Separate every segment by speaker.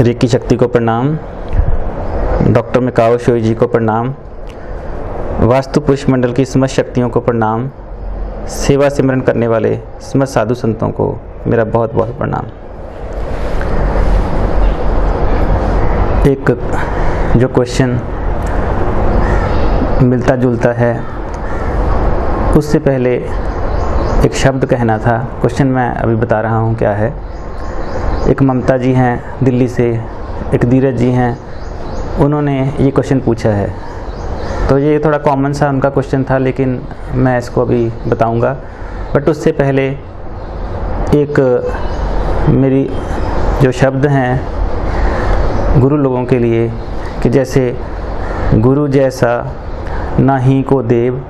Speaker 1: Recce शक्ति को प्रणाम, डॉक्टर मिकाओ शोई जी को प्रणाम, वास्तु पुरुष मंडल की समस्त शक्तियों को प्रणाम, सेवा सिमरन करने वाले समस्त साधु संतों को मेरा बहुत बहुत प्रणाम। एक जो क्वेश्चन मिलता जुलता है उससे पहले एक शब्द कहना था। क्वेश्चन मैं अभी बता रहा हूँ क्या है। एक ममता जी हैं दिल्ली से, एक धीरज जी हैं, उन्होंने ये क्वेश्चन पूछा है। तो ये थोड़ा कॉमन सा उनका क्वेश्चन था, लेकिन मैं इसको अभी बताऊंगा। बट उससे पहले एक मेरी जो शब्द हैं गुरु लोगों के लिए कि जैसे गुरु जैसा नाही को देव,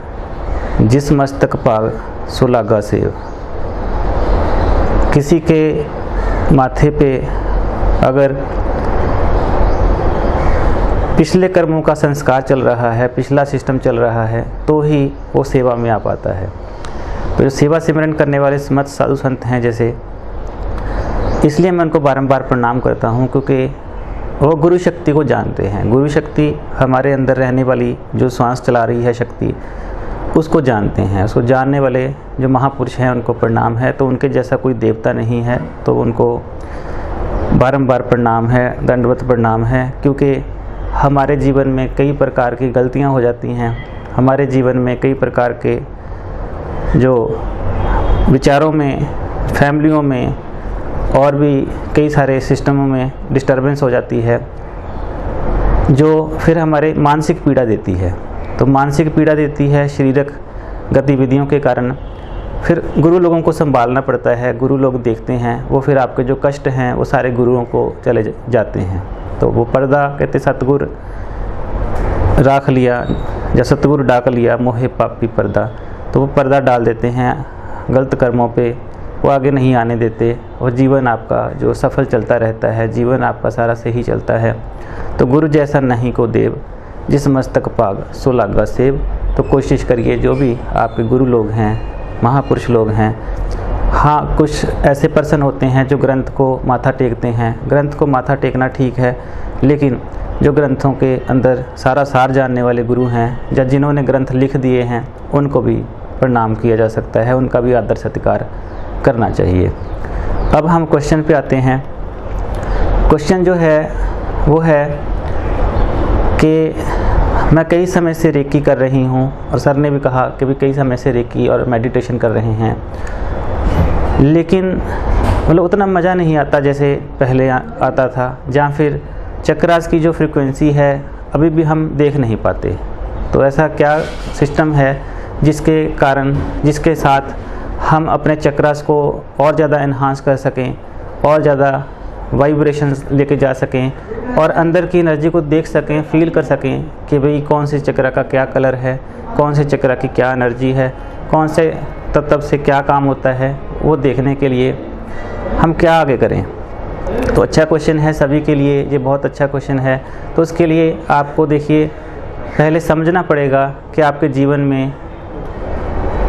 Speaker 1: जिस मस्तक पाग सो लागा सेव। किसी के माथे पे अगर पिछले कर्मों का संस्कार चल रहा है, पिछला सिस्टम चल रहा है, तो ही वो सेवा में आ पाता है। तो जो सेवा सिमरन करने वाले समस्त साधु संत हैं जैसे, इसलिए मैं उनको बारंबार प्रणाम करता हूँ, क्योंकि वो गुरु शक्ति को जानते हैं। गुरु शक्ति हमारे अंदर रहने वाली जो श्वास चला रही है शक्ति, उसको जानते हैं। उसको जानने वाले जो महापुरुष हैं उनको प्रणाम है। तो उनके जैसा कोई देवता नहीं है, तो उनको बारंबार प्रणाम है, दंडवत प्रणाम है। क्योंकि हमारे जीवन में कई प्रकार की गलतियां हो जाती हैं, हमारे जीवन में कई प्रकार के जो विचारों में, फैमिलियों में और भी कई सारे सिस्टमों में डिस्टर्बेंस हो जाती है, जो फिर हमारे मानसिक पीड़ा देती है। तो मानसिक पीड़ा देती है शारीरिक गतिविधियों के कारण। फिर गुरु लोगों को संभालना पड़ता है। गुरु लोग देखते हैं, वो फिर आपके जो कष्ट हैं वो सारे गुरुओं को चले जाते हैं। तो वो पर्दा कहते सतगुरु राख लिया, या सतगुरु डाक लिया मोहे पापी पर्दा। तो वो पर्दा डाल देते हैं गलत कर्मों पे, वो आगे नहीं आने देते, और जीवन आपका जो सफल चलता रहता है, जीवन आपका सारा सही चलता है। तो गुरु जैसा नहीं को देव, जिस मस्तक पाग सो लागा सेव। तो कोशिश करिए, जो भी आपके गुरु लोग हैं, महापुरुष लोग हैं। हाँ, कुछ ऐसे पर्सन होते हैं जो ग्रंथ को माथा टेकते हैं। ग्रंथ को माथा टेकना ठीक है, लेकिन जो ग्रंथों के अंदर सारा सार जानने वाले गुरु हैं, या जिन्होंने ग्रंथ लिख दिए हैं, उनको भी प्रणाम किया जा सकता है, उनका भी आदर सत्कार करना चाहिए। अब हम क्वेश्चन पे आते हैं। क्वेश्चन जो है वो है कि मैं कई समय से रेकी कर रही हूँ, और सर ने भी कहा कि भी कई समय से रेकी और मेडिटेशन कर रहे हैं, लेकिन मतलब उतना मज़ा नहीं आता जैसे पहले आता था, जहाँ फिर चक्रास की जो फ्रीक्वेंसी है अभी भी हम देख नहीं पाते। तो ऐसा क्या सिस्टम है जिसके कारण, जिसके साथ हम अपने चक्रास को और ज़्यादा एनहांस कर सकें, और ज़्यादा वाइब्रेशंस लेके जा सकें, और अंदर की एनर्जी को देख सकें, फील कर सकें कि भाई कौन से चक्र का क्या कलर है, कौन से चक्र की क्या एनर्जी है, कौन से तत्व से क्या काम होता है, वो देखने के लिए हम क्या आगे करें। तो अच्छा क्वेश्चन है सभी के लिए, ये बहुत अच्छा क्वेश्चन है। तो उसके लिए आपको देखिए पहले समझना पड़ेगा कि आपके जीवन में,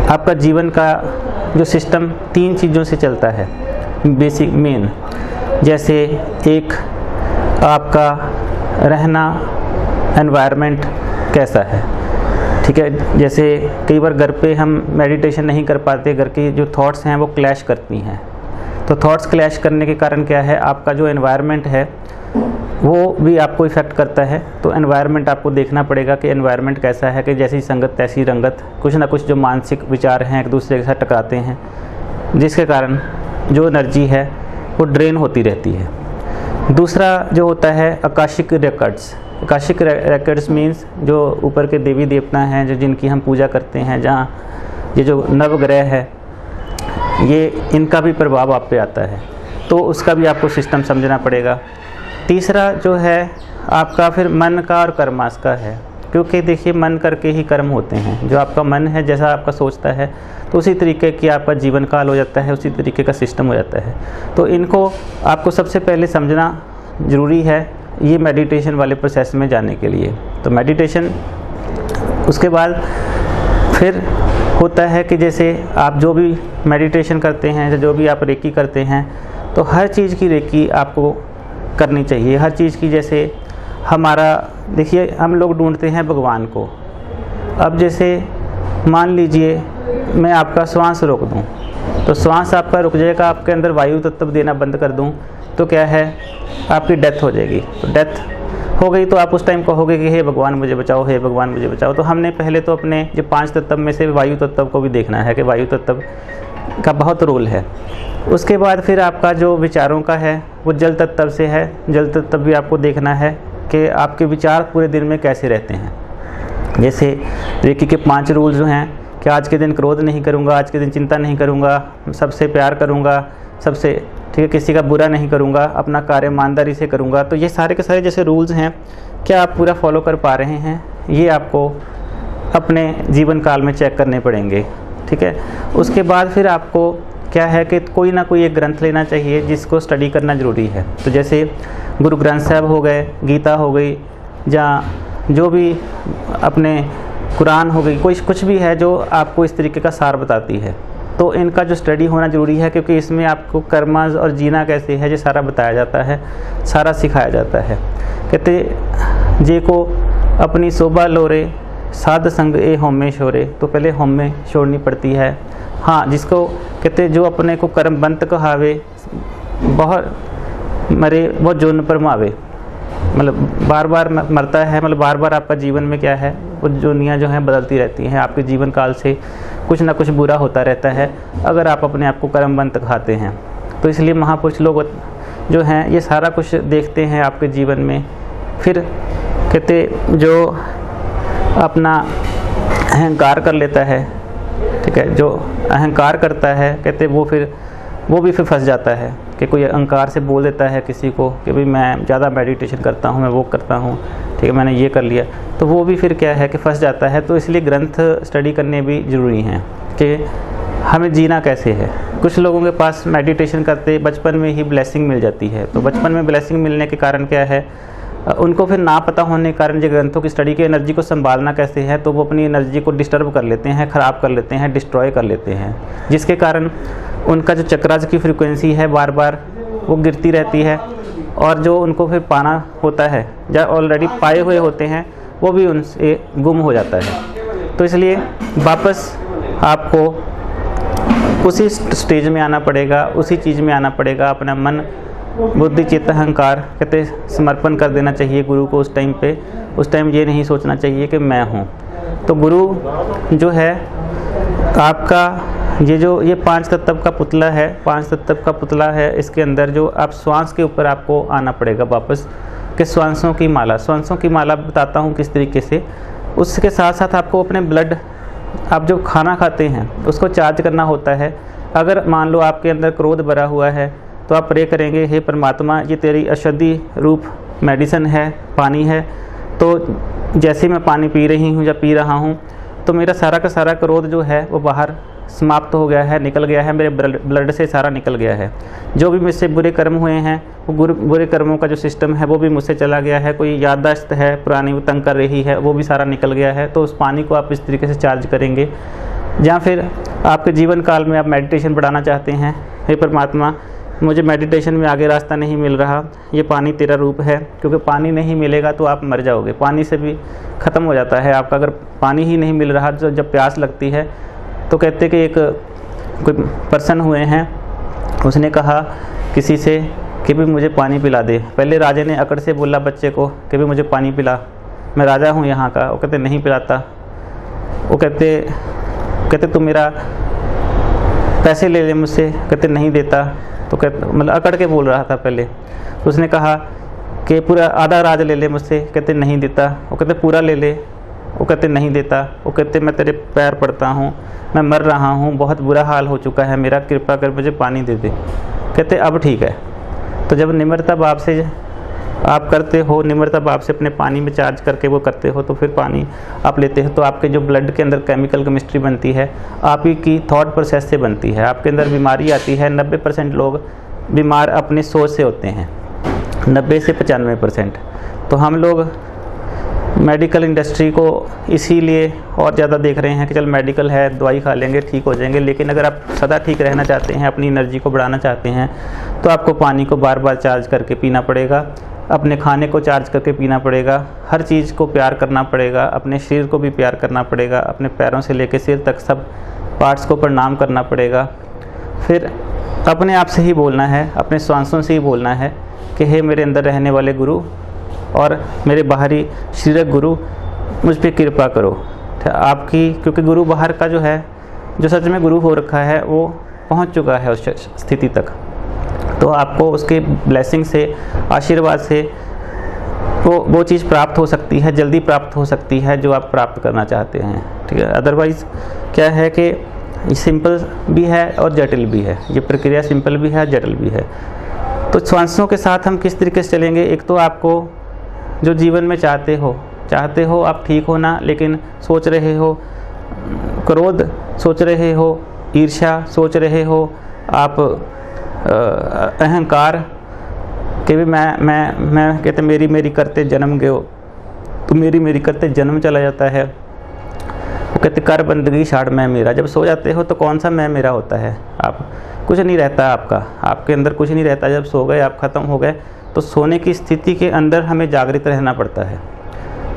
Speaker 1: आपका जीवन का जो सिस्टम 3 चीज़ों से चलता है, बेसिक मेन। जैसे एक आपका रहना एनवायरनमेंट कैसा है, ठीक है। जैसे कई बार घर पे हम मेडिटेशन नहीं कर पाते, घर की जो थॉट्स हैं वो क्लैश करती हैं। तो थॉट्स क्लैश करने के कारण क्या है, आपका जो एनवायरनमेंट है वो भी आपको इफ़ेक्ट करता है। तो एनवायरनमेंट आपको देखना पड़ेगा कि एनवायरनमेंट कैसा है, कि जैसी संगत तैसी रंगत। कुछ ना कुछ जो मानसिक विचार हैं एक दूसरे के साथ टकराते हैं, जिसके कारण जो एनर्जी है वो ड्रेन होती रहती है। दूसरा जो होता है Akashic records. Akashic records means जो ऊपर के देवी देवता हैं, जो जिनकी हम पूजा करते हैं, जहाँ ये जो नवग्रह है, ये इनका भी प्रभाव आप पे आता है। तो उसका भी आपको सिस्टम समझना पड़ेगा। तीसरा जो है आपका फिर मन का और कर्मास का है, क्योंकि देखिए मन करके ही कर्म होते हैं। जो आपका मन है, जैसा आपका सोचता है, तो उसी तरीके की आपका जीवन काल हो जाता है, उसी तरीके का सिस्टम हो जाता है। तो इनको आपको सबसे पहले समझना ज़रूरी है, ये मेडिटेशन वाले प्रोसेस में जाने के लिए। तो मेडिटेशन, उसके बाद फिर होता है कि जैसे आप जो भी मेडिटेशन करते हैं, जो भी आप रेकी करते हैं, तो हर चीज़ की रेकी आपको करनी चाहिए। हर चीज़ की, जैसे हमारा देखिए हम लोग ढूंढते हैं भगवान को। अब जैसे मान लीजिए मैं आपका श्वास रोक दूं, तो श्वास आपका रुक जाएगा, आपके अंदर वायु तत्व देना बंद कर दूं तो क्या है, आपकी डेथ हो जाएगी। तो डेथ हो गई तो आप उस टाइम कहोगे कि हे भगवान मुझे बचाओ, हे भगवान मुझे बचाओ। तो हमने पहले तो अपने जो 5 तत्व में से वायु तत्व को भी देखना है कि वायु तत्व का बहुत रोल है। उसके बाद फिर आपका जो विचारों का है वो जल तत्व से है। जल तत्व भी आपको देखना है कि आपके विचार पूरे दिन में कैसे रहते हैं। जैसे रेकी के 5 रूल जो हैं कि आज के दिन क्रोध नहीं करूँगा, आज के दिन चिंता नहीं करूँगा, सबसे प्यार करूँगा, सबसे ठीक है, किसी का बुरा नहीं करूँगा, अपना कार्य ईमानदारी से करूँगा। तो ये सारे के सारे जैसे रूल्स हैं, क्या आप पूरा फॉलो कर पा रहे हैं, ये आपको अपने जीवन काल में चेक करने पड़ेंगे। ठीक है, उसके बाद फिर आपको क्या है कि कोई ना कोई एक ग्रंथ लेना चाहिए जिसको स्टडी करना ज़रूरी है। तो जैसे गुरु ग्रंथ साहब हो गए, गीता हो गई, या जो भी अपने कुरान हो गई, कोई कुछ भी है जो आपको इस तरीके का सार बताती है, तो इनका जो स्टडी होना ज़रूरी है, क्योंकि इसमें आपको कर्मा और जीना कैसे है ये सारा बताया जाता है, सारा सिखाया जाता है। कहते जे को अपनी शोभा लोरे, साध संग ए होमे शोरे। तो पहले होमे छोड़नी पड़ती है। हाँ, जिसको कहते जो अपने को कर्मबंत कहावे, बहुत मरे वो जोन पर मावे। मतलब बार बार मरता है, मतलब बार बार आपका जीवन में क्या है, वो दुनिया जो है बदलती रहती हैं। आपके जीवन काल से कुछ ना कुछ बुरा होता रहता है अगर आप अपने आप को कर्मबंत खाते हैं। तो इसलिए महापुरुष लोग जो हैं ये सारा कुछ देखते हैं आपके जीवन में। फिर कहते जो अपना अहंकार कर लेता है, ठीक है, जो अहंकार करता है, कहते वो भी फिर फंस जाता है कि कोई अहंकार से बोल देता है किसी को कि भाई मैं ज़्यादा मेडिटेशन करता हूँ, मैं वो करता हूँ, ठीक है, मैंने ये कर लिया, तो वो भी फिर क्या है कि फंस जाता है। तो इसलिए ग्रंथ स्टडी करने भी ज़रूरी हैं कि हमें जीना कैसे है। कुछ लोगों के पास मेडिटेशन करते बचपन में ही ब्लेसिंग मिल जाती है, तो बचपन में ब्लेसिंग मिलने के कारण क्या है, उनको फिर ना पता होने के कारण जो ग्रंथों की स्टडी की एनर्जी को संभालना कैसे है, तो वो अपनी एनर्जी को डिस्टर्ब कर लेते हैं, ख़राब कर लेते हैं, डिस्ट्रॉय कर लेते हैं, जिसके कारण उनका जो चक्रास की फ्रीक्वेंसी है बार बार वो गिरती रहती है, और जो उनको फिर पाना होता है या ऑलरेडी पाए हुए होते हैं वो भी उनसे गुम हो जाता है। तो इसलिए वापस आपको उसी स्टेज में आना पड़ेगा, उसी चीज़ में आना पड़ेगा। अपना मन बुद्धि चित्त अहंकार कहते समर्पण कर देना चाहिए गुरु को उस टाइम पे। उस टाइम ये नहीं सोचना चाहिए कि मैं हूँ। तो गुरु जो है आपका ये 5 तत्व का पुतला है, 5 तत्व का पुतला है। इसके अंदर जो आप श्वास के ऊपर आपको आना पड़ेगा वापस कि श्वासों की माला बताता हूँ किस तरीके से। उसके साथ साथ आपको अपने ब्लड, आप जो खाना खाते हैं उसको चार्ज करना होता है। अगर मान लो आपके अंदर क्रोध भरा हुआ है तो आप प्रे करेंगे, हे परमात्मा ये तेरी अशुद्धि रूप मेडिसिन है, पानी है, तो जैसे मैं पानी पी रही हूँ या पी रहा हूँ तो मेरा सारा का सारा क्रोध जो है वो बाहर समाप्त हो गया है, निकल गया है, मेरे ब्लड से सारा निकल गया है। जो भी मुझसे बुरे कर्म हुए हैं वो बुरे कर्मों का जो सिस्टम है वो भी मुझसे चला गया है। कोई याददाश्त है पुरानी वो तंग कर रही है वो भी सारा निकल गया है। तो उस पानी को आप इस तरीके से चार्ज करेंगे। या फिर आपके जीवन काल में आप मेडिटेशन बढ़ाना चाहते हैं, हे परमात्मा मुझे मेडिटेशन में आगे रास्ता नहीं मिल रहा, ये पानी तेरा रूप है, क्योंकि पानी नहीं मिलेगा तो आप मर जाओगे। पानी से भी ख़त्म हो जाता है आपका। अगर पानी ही नहीं मिल रहा तो जब प्यास लगती है तो कहते कि एक कोई पर्सन हुए हैं, उसने कहा किसी से कि भी मुझे पानी पिला दे। पहले राजा ने अकड़ से बोला बच्चे को कि भी मुझे पानी पिला, मैं राजा हूँ यहाँ का। वो कहते नहीं पिलाता। वो कहते तुम मेरा पैसे ले ले मुझसे, कहते नहीं देता। तो कहते मतलब अकड़ के बोल रहा था पहले। उसने कहा कि पूरा आधा राज ले ले मुझसे, कहते नहीं देता। वो कहते पूरा ले ले, वो कहते नहीं देता। वो कहते मैं तेरे पैर पड़ता हूँ, मैं मर रहा हूँ, बहुत बुरा हाल हो चुका है मेरा, कृपा कर मुझे पानी दे दे। कहते अब ठीक है। तो जब निम्रता भाव से आप करते हो, निम्रता भाव से अपने पानी में चार्ज करके वो करते हो, तो फिर पानी आप लेते हो तो आपके जो ब्लड के अंदर केमिकल केमिस्ट्री बनती है आप ही की थॉट प्रोसेस से बनती है। आपके अंदर बीमारी आती है। 90% लोग बीमार अपनी सोच से होते हैं, 90 से 95%। तो हम लोग मेडिकल इंडस्ट्री को इसीलिए और ज़्यादा देख रहे हैं कि चल मेडिकल है, दवाई खा लेंगे ठीक हो जाएंगे। लेकिन अगर आप सदा ठीक रहना चाहते हैं, अपनी एनर्जी को बढ़ाना चाहते हैं, तो आपको पानी को बार बार चार्ज करके पीना पड़ेगा, अपने खाने को चार्ज करके पीना पड़ेगा, हर चीज़ को प्यार करना पड़ेगा, अपने शरीर को भी प्यार करना पड़ेगा, अपने पैरों से लेकर सिर तक सब पार्ट्स को प्रणाम करना पड़ेगा। फिर अपने आप से ही बोलना है, अपने श्वासों से ही बोलना है कि हे मेरे अंदर रहने वाले गुरु और मेरे बाहरी शरीरक गुरु, मुझ पर कृपा करो आपकी। क्योंकि गुरु बाहर का जो है, जो सच में गुरु हो रखा है, वो पहुंच चुका है उस स्थिति तक। तो आपको उसके ब्लेसिंग से, आशीर्वाद से वो चीज़ प्राप्त हो सकती है, जल्दी प्राप्त हो सकती है जो आप प्राप्त करना चाहते हैं। ठीक है। अदरवाइज़ क्या है कि सिंपल भी है और जटिल भी है, ये प्रक्रिया सिंपल भी है, जटिल भी है। तो श्वासों के साथ हम किस तरीके से चलेंगे? एक तो आपको जो जीवन में चाहते हो आप ठीक होना, लेकिन सोच रहे हो क्रोध, सोच रहे हो ईर्ष्या, सोच रहे हो आप अहंकार कि भी मैं कहते मेरी करते जन्म गयो, तो मेरी करते जन्म चला जाता है। वो कहते कर बंदगी छाड़ मैं मेरा। जब सो जाते हो तो कौन सा मैं मेरा होता है? आप कुछ नहीं रहता आपका, आपके अंदर कुछ नहीं रहता। जब सो गए आप, ख़त्म हो गए। तो सोने की स्थिति के अंदर हमें जागृत रहना पड़ता है।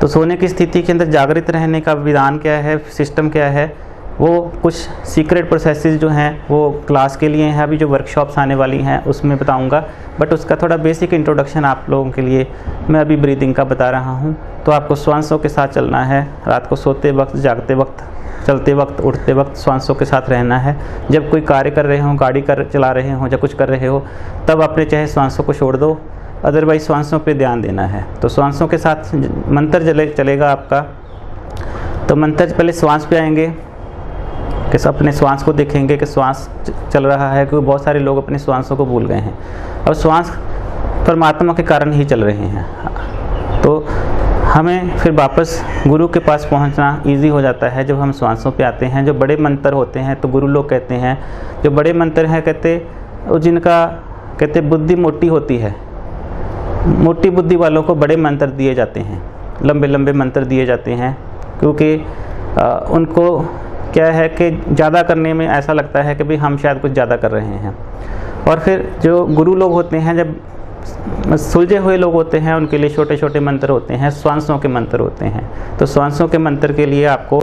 Speaker 1: तो सोने की स्थिति के अंदर जागृत रहने का विधान क्या है, सिस्टम क्या है, वो कुछ सीक्रेट प्रोसेसेस जो हैं वो क्लास के लिए हैं। अभी जो वर्कशॉप्स आने वाली हैं उसमें बताऊंगा, बट उसका थोड़ा बेसिक इंट्रोडक्शन आप लोगों के लिए मैं अभी ब्रीदिंग का बता रहा हूं। तो आपको श्वासों के साथ चलना है, रात को सोते वक्त, जागते वक्त, चलते वक्त, उठते वक्त श्वासों के साथ रहना है। जब कोई कार्य कर रहे हों, गाड़ी चला रहे हों या कुछ कर रहे हो, तब अपने चाहे श्वासों को छोड़ दो, अदरवाइज श्वासों पे ध्यान देना है। तो श्वासों के साथ मंत्र चलेगा आपका। तो मंत्र पहले श्वास पे आएंगे कि अपने श्वास को देखेंगे कि श्वास चल रहा है, क्योंकि बहुत सारे लोग अपने श्वासों को भूल गए हैं। अब श्वास परमात्मा के कारण ही चल रहे हैं। तो हमें फिर वापस गुरु के पास पहुंचना इजी हो जाता है जब हम श्वासों पे आते हैं। जो बड़े मंत्र होते हैं, तो गुरु लोग कहते हैं जो बड़े मंत्र हैं, कहते वो जिनका कहते बुद्धि मोटी होती है, मोटी बुद्धि वालों को बड़े मंत्र दिए जाते हैं, लंबे लंबे मंत्र दिए जाते हैं, क्योंकि उनको क्या है कि ज़्यादा करने में ऐसा लगता है कि भाई हम शायद कुछ ज़्यादा कर रहे हैं। और फिर जो गुरु लोग होते हैं, जब सुलझे हुए लोग होते हैं, उनके लिए छोटे छोटे मंत्र होते हैं, श्वासों के मंत्र होते हैं। तो श्वासों के मंत्र के लिए आपको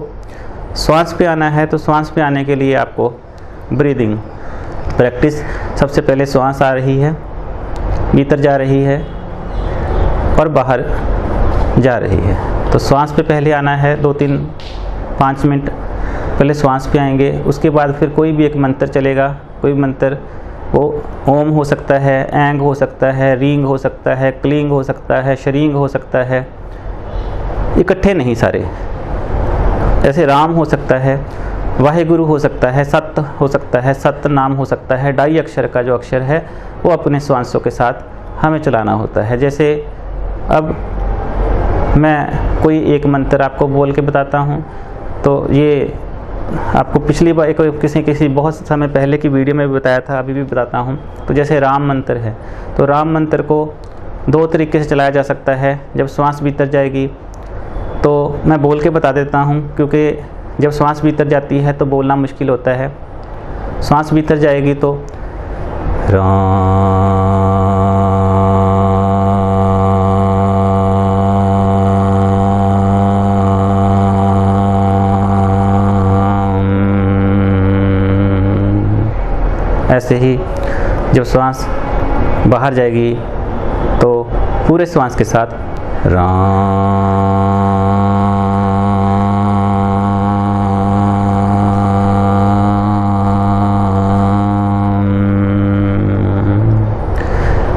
Speaker 1: श्वास पे आना है। तो श्वास पे आने के लिए आपको ब्रीदिंग प्रैक्टिस, सबसे पहले श्वास आ रही है, भीतर जा रही है और बाहर जा रही है। तो श्वास पे पहले आना है, 2-3-5 मिनट पहले श्वास पे आएंगे। उसके बाद फिर कोई भी एक मंत्र चलेगा, कोई मंत्र, वो ओम हो सकता है, एंग हो सकता है, रींग हो सकता है, क्लिंग हो सकता है, शरींग हो सकता है, इकट्ठे नहीं सारे। ऐसे राम हो सकता है, वाहेगुरु हो सकता है, सत्य हो सकता है, सत्य नाम हो सकता है। डाई अक्षर का जो अक्षर है वो अपने श्वासों के साथ हमें चलाना होता है। जैसे अब मैं कोई एक मंत्र आपको बोल के बताता हूँ। तो ये आपको पिछली बार किसी बहुत समय पहले की वीडियो में भी बताया था, अभी भी बताता हूँ। तो जैसे राम मंत्र है, तो राम मंत्र को 2 तरीके से चलाया जा सकता है। जब श्वास भीतर जाएगी तो मैं बोल के बता देता हूँ, क्योंकि जब श्वास भीतर जाती है तो बोलना मुश्किल होता है। श्वास भीतर जाएगी तो ऐसे ही जब श्वास बाहर जाएगी तो पूरे श्वास के साथ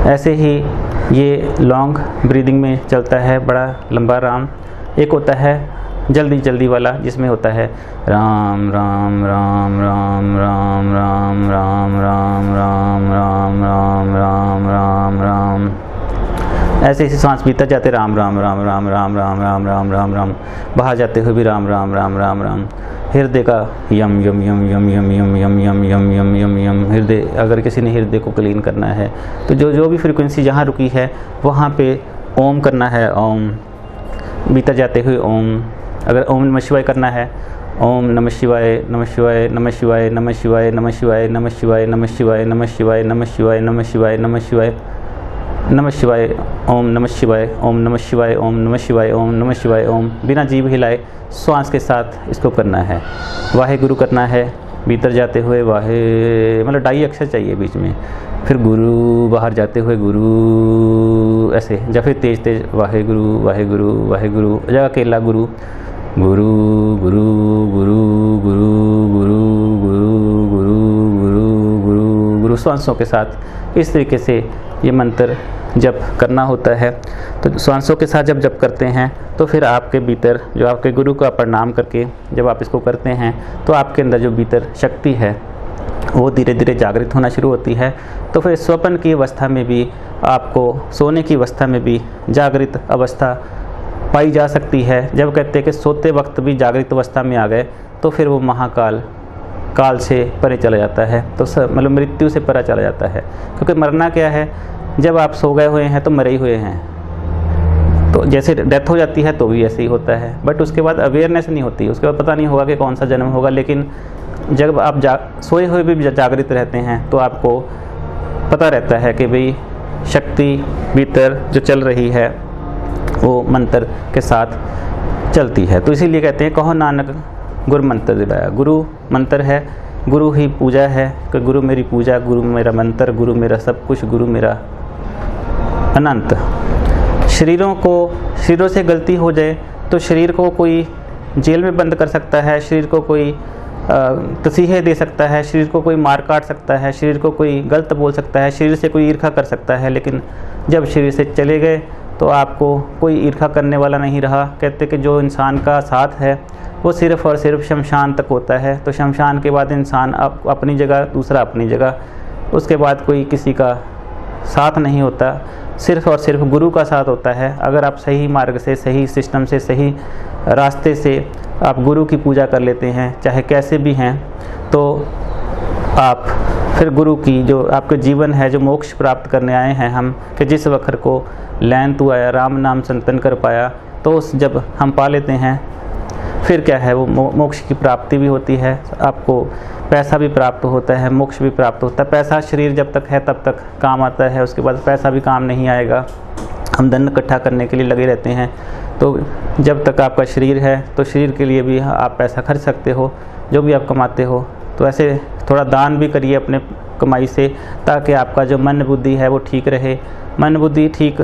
Speaker 1: ऐसे ही ये लॉन्ग ब्रीदिंग में चलता है, बड़ा लंबा राम। एक होता है जल्दी वाला, जिसमें होता है राम राम राम राम राम राम राम राम राम राम राम राम राम राम। ऐसे ही सांस भीतर जाते राम राम राम राम राम राम राम राम राम राम, बाहर जाते हुए भी राम राम राम राम राम। हृदय का यम यम यम यम यम यम यम यम यम यम यम यम। हृदय, अगर किसी ने हृदय को क्लीन करना है तो जो भी फ्रीक्वेंसी जहाँ रुकी है वहाँ पे ओम करना है, ओम। भीतर जाते हुए ओम, अगर ओम नमः शिवाय करना है, ओम नमः शिवाय नमः शिवाय नमः शिवाय नमः शिवाय नमः शिवाय नमः शिवाय नमः शिवाय नमः शिवाय नमः शिवाय नमः शिवाय नमः शिवाय नमः शिवाय, ओम नमः शिवाय, ओम नमः शिवाय, ओम नमः शिवाय, ओम नमः शिवाय, ओम, बिना जीभ हिलाए श्वास के साथ इसको करना है। वाहे गुरु करना है, भीतर जाते हुए वाहे, मतलब डाई अक्षर चाहिए बीच में, फिर गुरु, बाहर जाते हुए गुरु, ऐसे, या फिर तेज तेज वाहे गुरु वाहे गुरु वाहे गुरु, या अकेला गुरु गुरु गुरु गुरु गुरु गुरु गुरु गुरु गुरु गुरु गुरु श्वासों के साथ इस तरीके से ये मंत्र जप करना होता है। तो श्वासों के साथ जब जप करते हैं तो फिर आपके भीतर जो आपके गुरु का प्रणाम करके जब आप इसको करते हैं तो आपके अंदर जो भीतर शक्ति है वो धीरे धीरे जागृत होना शुरू होती है। तो फिर स्वप्न की अवस्था में भी आपको, सोने की अवस्था में भी जागृत अवस्था पाई जा सकती है। जब कहते हैं कि सोते वक्त भी जागृत अवस्था में आ गए तो फिर वो महाकाल, काल से परे चला जाता है, तो मतलब मृत्यु से परे चला जाता है। क्योंकि मरना क्या है, जब आप सो गए हुए हैं तो मरे ही हुए हैं, तो जैसे डेथ हो जाती है तो भी ऐसे ही होता है, बट उसके बाद अवेयरनेस नहीं होती, उसके बाद पता नहीं होगा कि कौन सा जन्म होगा। लेकिन जब आप सोए हुए भी जागृत रहते हैं तो आपको पता रहता है कि भाई शक्ति भीतर जो चल रही है वो मंत्र के साथ चलती है। तो इसीलिए कहते हैं कहो नानक गुरु मंत्र दिलाया। गुरु मंत्र है, गुरु ही पूजा है, कि गुरु मेरी पूजा, गुरु मेरा मंत्र, गुरु मेरा सब कुछ, गुरु मेरा अनंत। शरीरों से गलती हो जाए तो शरीर को कोई जेल में बंद कर सकता है, शरीर को कोई तसीहे दे सकता है, शरीर को कोई मार काट सकता है, शरीर को कोई गलत बोल सकता है, शरीर से कोई ईर्ष्या कर सकता है। लेकिन जब शरीर से चले गए तो आपको कोई ईर्ष्या करने वाला नहीं रहा। कहते कि जो इंसान का साथ है वो सिर्फ़ और सिर्फ शमशान तक होता है। तो शमशान के बाद इंसान अपनी जगह, दूसरा अपनी जगह, उसके बाद कोई किसी का साथ नहीं होता, सिर्फ़ और सिर्फ गुरु का साथ होता है। अगर आप सही मार्ग से, सही सिस्टम से, सही रास्ते से आप गुरु की पूजा कर लेते हैं, चाहे कैसे भी हैं, तो आप फिर गुरु की जो आपके जीवन है, जो मोक्ष प्राप्त करने आए हैं हम, कि जिस वक्त को लैन तू आया राम नाम संतन कर पाया, तो उस जब हम पा लेते हैं फिर क्या है, वो मोक्ष की प्राप्ति भी होती है, आपको पैसा भी प्राप्त होता है, मोक्ष भी प्राप्त होता है। पैसा शरीर जब तक है तब तक काम आता है, उसके बाद पैसा भी काम नहीं आएगा। हम धन इकट्ठा करने के लिए लगे रहते हैं, तो जब तक आपका शरीर है तो शरीर के लिए भी आप पैसा खर्च सकते हो, जो भी आप कमाते हो। तो ऐसे थोड़ा दान भी करिए अपने कमाई से, ताकि आपका जो मन बुद्धि है वो ठीक रहे। मन बुद्धि ठीक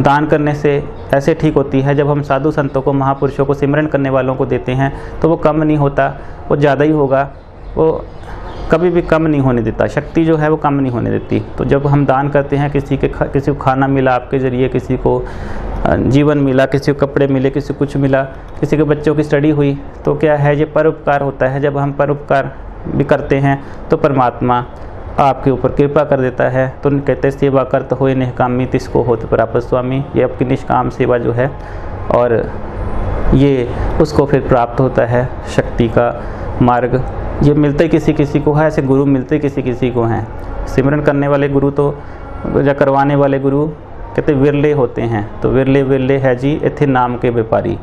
Speaker 1: दान करने से ऐसे ठीक होती है, जब हम साधु संतों को, महापुरुषों को, सिमरन करने वालों को देते हैं तो वो कम नहीं होता, वो ज़्यादा ही होगा, वो कभी भी कम नहीं होने देता। शक्ति जो है वो कम नहीं होने देती। तो जब हम दान करते हैं, किसी को खाना मिला आपके ज़रिए, किसी को जीवन मिला, किसी को कपड़े मिले, किसी को कुछ मिला, किसी के बच्चों की स्टडी हुई, तो क्या है, ये परोपकार होता है। जब हम परोपकार भी करते हैं तो परमात्मा आपके ऊपर कृपा कर देता है। तो कहते सेवा करत होए निष्कामी तिसको होत प्राप्त स्वामी। ये आपकी निष्काम सेवा जो है, और ये उसको फिर प्राप्त होता है शक्ति का मार्ग। ये मिलते किसी किसी को है, ऐसे गुरु मिलते किसी किसी को हैं। सिमरन करने वाले गुरु तो, या करवाने वाले गुरु कहते विरले होते हैं। तो विरले विरले है जी इथे नाम के व्यापारी।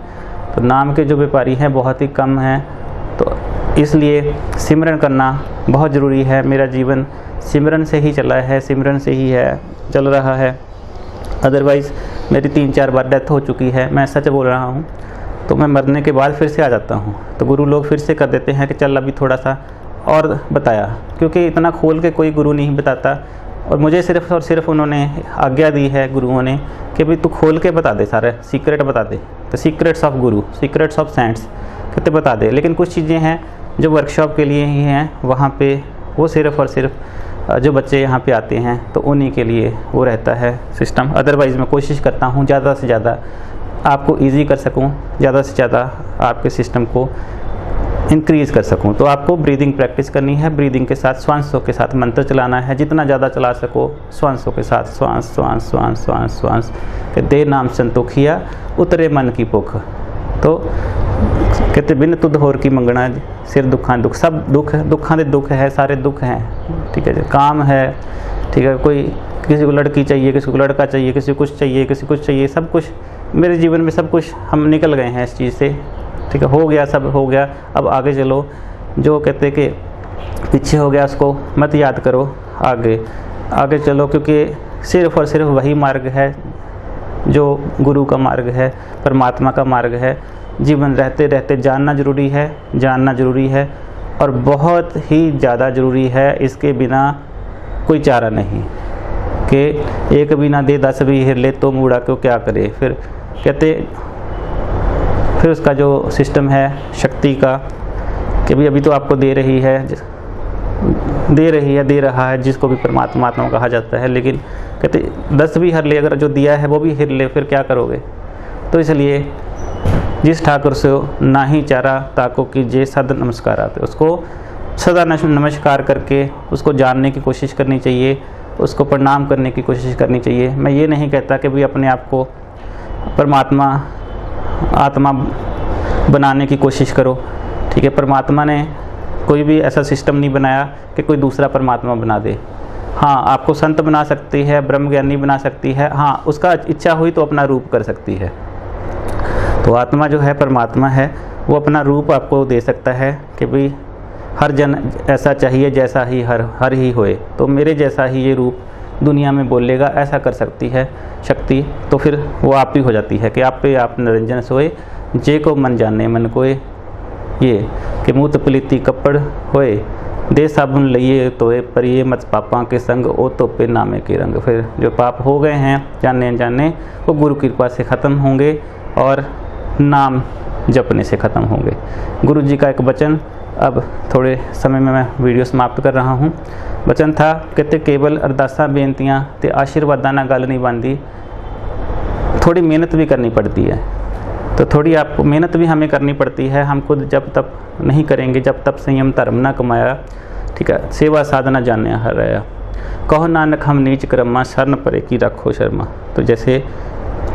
Speaker 1: तो नाम के जो व्यापारी हैं बहुत ही कम हैं। तो इसलिए सिमरन करना बहुत ज़रूरी है। मेरा जीवन सिमरन से ही चला है, सिमरन से ही है, चल रहा है। अदरवाइज़ मेरी 3-4 बार डेथ हो चुकी है, मैं सच बोल रहा हूँ। तो मैं मरने के बाद फिर से आ जाता हूँ, तो गुरु लोग फिर से कर देते हैं कि चल अभी थोड़ा सा और बताया, क्योंकि इतना खोल के कोई गुरु नहीं बताता। और मुझे सिर्फ़ और सिर्फ उन्होंने आज्ञा दी है गुरुओं ने कि भाई तू खोल के बता दे, सारे सीक्रेट बता दे। तो secrets of Guru, secrets of cents कहते बता दे। लेकिन कुछ चीज़ें हैं जो वर्कशॉप के लिए ही हैं, वहाँ पे वो सिर्फ़ और सिर्फ जो बच्चे यहाँ पे आते हैं तो उन्हीं के लिए वो रहता है सिस्टम। अदरवाइज़ मैं कोशिश करता हूँ ज़्यादा से ज़्यादा आपको इजी कर सकूँ, ज़्यादा से ज़्यादा आपके सिस्टम को इंक्रीज़ कर सकूँ। तो आपको ब्रीदिंग प्रैक्टिस करनी है, ब्रीदिंग के साथ श्वासों के साथ मंत्र चलाना है, जितना ज़्यादा चला सको श्वासों के साथ। श्वास श्वास श्वास श्वास श्वास के दे नाम संतोखिया उतरे मन की भुख। तो कहते बिन तुध होर की मंगना सिर दुखां दुख। सब दुखां दे दुख है, सारे दुख हैं, ठीक है। काम है, ठीक है, कोई किसी को लड़की चाहिए, किसी को लड़का चाहिए, किसी को कुछ चाहिए, किसी को कुछ चाहिए, सब कुछ मेरे जीवन में सब कुछ हम निकल गए हैं इस चीज़ से, ठीक है, हो गया, सब हो गया, अब आगे चलो। जो कहते कि पीछे हो गया उसको मत याद करो, आगे आगे चलो, क्योंकि सिर्फ़ और सिर्फ वही मार्ग है जो गुरु का मार्ग है, परमात्मा का मार्ग है। जीवन रहते रहते जानना ज़रूरी है, जानना ज़रूरी है, और बहुत ही ज़्यादा ज़रूरी है। इसके बिना कोई चारा नहीं कि एक बिना दे 10 भी हिर ले तो मूड़ा क्यों क्या करे। फिर कहते, फिर उसका जो सिस्टम है शक्ति का कि भाई अभी तो आपको दे रही है, दे रहा है, जिसको भी परमात्मा कहा जाता है, लेकिन कहते 10 भी हर ले, अगर जो दिया है वो भी हिर ले, फिर क्या करोगे। तो इसलिए जिस ठाकुर से ना ही चारा ताको कीजिए सद नमस्कार आते, उसको सदा नमस्कार करके उसको जानने की कोशिश करनी चाहिए, उसको प्रणाम करने की कोशिश करनी चाहिए। मैं ये नहीं कहता कि भाई अपने आप को परमात्मा आत्मा बनाने की कोशिश करो, ठीक है। परमात्मा ने कोई भी ऐसा सिस्टम नहीं बनाया कि कोई दूसरा परमात्मा बना दे। हाँ, आपको संत बना सकती है, ब्रह्मज्ञानी बना सकती है, हाँ उसका इच्छा हुई तो अपना रूप कर सकती है। तो आत्मा जो है परमात्मा है, वो अपना रूप आपको दे सकता है कि भाई हर जन ऐसा चाहिए जैसा ही हर ही होए, तो मेरे जैसा ही ये रूप दुनिया में बोलेगा, ऐसा कर सकती है शक्ति। तो फिर वो आप ही हो जाती है कि आप पे आप निरंजन सोए, जे को मन जाने मन कोए, ये कि मूत पलीती कपड़ होए, दे साबुन लइए तोए, परिए मत पापा के संग ओ तो पे नामे के रंग। फिर जो पाप हो गए हैं जाने अनजाने, वो गुरु कृपा से ख़त्म होंगे और नाम जपने से ख़त्म होंगे। गुरु जी का एक वचन, अब थोड़े समय में मैं वीडियो समाप्त कर रहा हूँ। वचन था, कहते केवल अरदासा बेनतियाँ ते आशीर्वादा ना गल नहीं बनती, थोड़ी मेहनत भी करनी पड़ती है। तो थोड़ी आपको मेहनत भी हमें करनी पड़ती है, हम खुद जब तक नहीं करेंगे, जब तक संयम धर्म ना कमाया, ठीक है, सेवा साधना जाने हर रहा। कहो नानक हम नीच कर्मा, शरण परे की रखो शर्मा। तो जैसे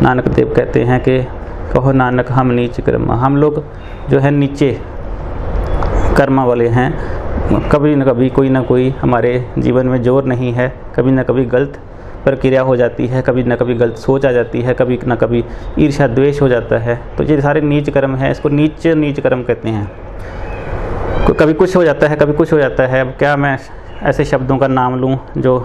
Speaker 1: नानक देव कहते हैं कि कहो नानक हम नीच कर्मा, हम लोग जो है नीचे कर्मा वाले हैं, कभी न कभी कोई ना कोई हमारे जीवन में जोर नहीं है, कभी न कभी गलत प्रक्रिया हो जाती है, कभी न कभी गलत सोच आ जाती है, कभी न कभी ईर्ष्या द्वेष हो जाता है। तो ये सारे नीच कर्म है, इसको नीच कर्म कहते हैं। कभी कुछ हो जाता है, कभी कुछ हो जाता है। अब क्या मैं ऐसे शब्दों का नाम लूँ जो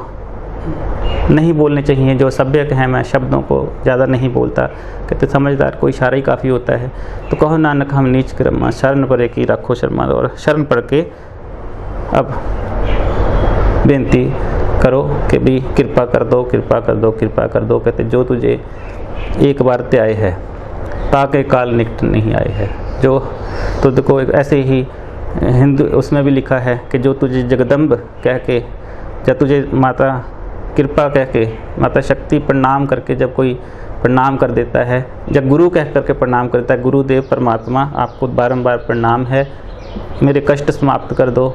Speaker 1: नहीं बोलने चाहिए, जो सभ्य हैं, मैं शब्दों को ज़्यादा नहीं बोलता, कहते समझदार को इशारा ही काफ़ी होता है। तो कहो नानक हम नीच कर्मा, शरण परे की रखो शर्मा। और शरण पढ़ के अब बेनती करो कि भी कृपा कर दो, कृपा कर दो, कृपा कर दो। कहते जो तुझे एक बार त्याए है ताके काल निकट नहीं आए है। जो तुझको ऐसे ही हिंदू उसमें भी लिखा है कि जो तुझे जगदम्ब कह के, जब तुझे माता कृपा कह के, माता शक्ति प्रणाम करके जब कोई प्रणाम कर देता है, जब गुरु कह करके प्रणाम करता है, गुरुदेव परमात्मा आपको बारंबार प्रणाम है, मेरे कष्ट समाप्त कर दो,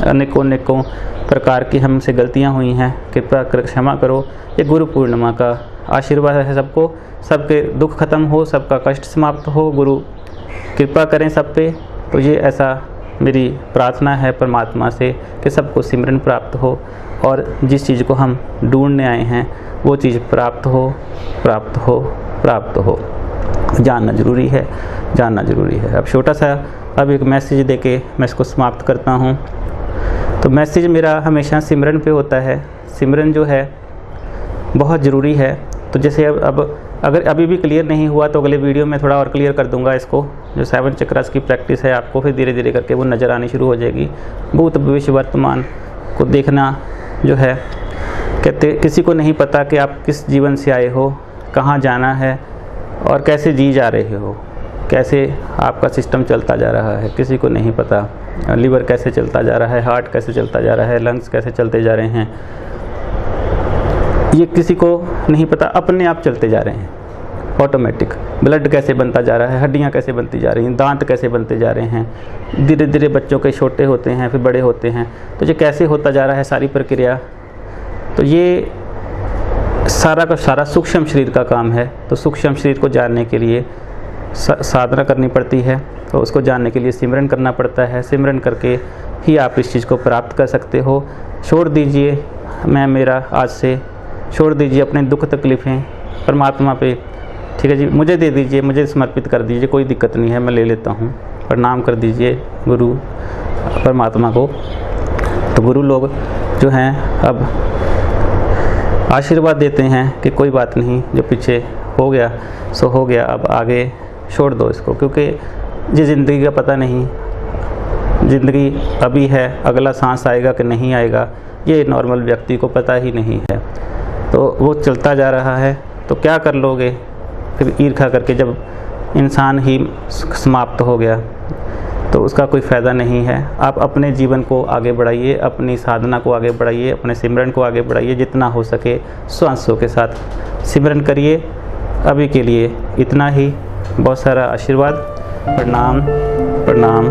Speaker 1: अनेकों अनेकों प्रकार की हमसे गलतियां हुई हैं, कृपा कर क्षमा करो। ये गुरु पूर्णिमा का आशीर्वाद है सबको, सबके दुख खत्म हो, सबका कष्ट समाप्त हो, गुरु कृपा करें सब पे। तो ये ऐसा मेरी प्रार्थना है परमात्मा से कि सबको सिमरन प्राप्त हो और जिस चीज़ को हम ढूंढने आए हैं वो चीज़ प्राप्त हो, प्राप्त हो, प्राप्त हो। जानना ज़रूरी है, जानना ज़रूरी है। अब छोटा सा अब एक मैसेज देके मैं इसको समाप्त करता हूँ। तो मैसेज मेरा हमेशा सिमरन पे होता है। सिमरन जो है बहुत ज़रूरी है। तो जैसे अब अगर अभी भी क्लियर नहीं हुआ तो अगले वीडियो में थोड़ा और क्लियर कर दूंगा इसको। जो 7 चक्रास की प्रैक्टिस है आपको फिर धीरे धीरे करके वो नज़र आनी शुरू हो जाएगी। भूत भविष्य वर्तमान को देखना जो है, कहते किसी को नहीं पता कि आप किस जीवन से आए हो, कहाँ जाना है और कैसे जी जा रहे हो, कैसे आपका सिस्टम चलता जा रहा है, किसी को नहीं पता। लीवर कैसे चलता जा रहा है, हार्ट कैसे चलता जा रहा है, लंग्स कैसे चलते जा रहे हैं, ये किसी को नहीं पता, अपने आप चलते जा रहे हैं ऑटोमेटिक। ब्लड कैसे बनता जा रहा है, हड्डियाँ कैसे बनती जा रही हैं, दांत कैसे बनते जा रहे हैं, धीरे धीरे बच्चों के छोटे होते हैं फिर बड़े होते हैं। तो ये कैसे होता जा रहा है सारी प्रक्रिया, तो ये सारा का सारा सूक्ष्म शरीर का काम है। तो सूक्ष्म शरीर को जानने के लिए साधना करनी पड़ती है, तो उसको जानने के लिए सिमरन करना पड़ता है। सिमरन करके ही आप इस चीज़ को प्राप्त कर सकते हो। छोड़ दीजिए, मैं मेरा आज से छोड़ दीजिए अपने दुख तकलीफ़ें परमात्मा पे, ठीक है जी, मुझे दे दीजिए, मुझे समर्पित कर दीजिए, कोई दिक्कत नहीं है, मैं ले लेता हूँ, प्रणाम कर दीजिए गुरु परमात्मा को। तो गुरु लोग जो हैं अब आशीर्वाद देते हैं कि कोई बात नहीं, जो पीछे हो गया सो हो गया, अब आगे छोड़ दो इसको, क्योंकि ये ज़िंदगी का पता नहीं, ज़िंदगी अभी है, अगला सांस आएगा कि नहीं आएगा ये नॉर्मल व्यक्ति को पता ही नहीं है। तो वो चलता जा रहा है, तो क्या कर लोगे फिर ईर्ष्या करके, जब इंसान ही समाप्त हो गया तो उसका कोई फ़ायदा नहीं है। आप अपने जीवन को आगे बढ़ाइए, अपनी साधना को आगे बढ़ाइए, अपने सिमरन को आगे बढ़ाइए, जितना हो सके स्वांसों के साथ सिमरन करिए। अभी के लिए इतना ही, बहुत सारा आशीर्वाद। प्रणाम प्रणाम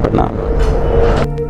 Speaker 1: प्रणाम।